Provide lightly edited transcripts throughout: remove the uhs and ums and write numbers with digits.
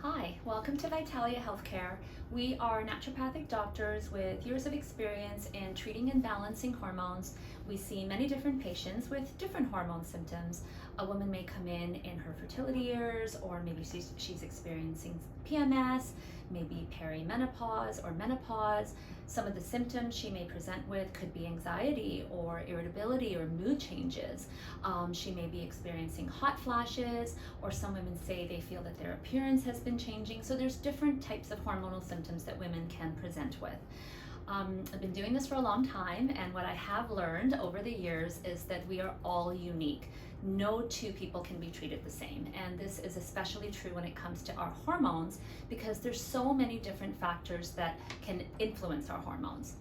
Hi, welcome to Vitalia Healthcare. We are naturopathic doctors with years of experience in treating and balancing hormones. We see many different patients with different hormone symptoms. A woman may come in her fertility years, or maybe she's experiencing PMS, maybe perimenopause or menopause. Some of the symptoms she may present with could be anxiety or irritability or mood changes. She may be experiencing hot flashes, or some women say they feel that their appearance has been changing. So there's different types of hormonal symptoms that women can present with. I've been doing this for a long time, and what I have learned over the years is that we are all unique. No two people can be treated the same, and this is especially true when it comes to our hormones, because there's so many different factors that can influence our hormones.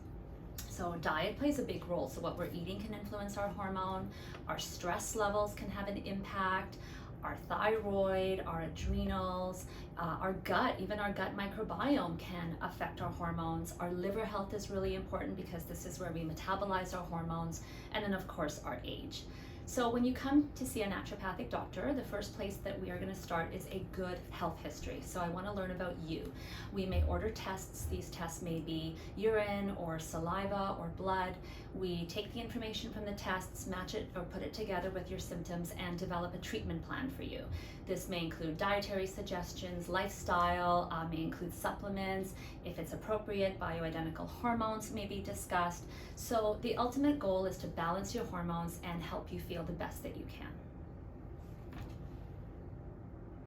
So diet plays a big role. So what we're eating can influence our hormone. Our stress levels can have an impact. Our thyroid, our adrenals, our gut, even our gut microbiome can affect our hormones. Our liver health is really important because this is where we metabolize our hormones. And then of course our age. So when you come to see a naturopathic doctor, the first place that we are going to start is a good health history. So I want to learn about you. We may order tests. These tests may be urine or saliva or blood. We take the information from the tests, match it or put it together with your symptoms, and develop a treatment plan for you. This may include dietary suggestions, lifestyle, may include supplements. If it's appropriate, bioidentical hormones may be discussed. So the ultimate goal is to balance your hormones and help you feel the best that you can.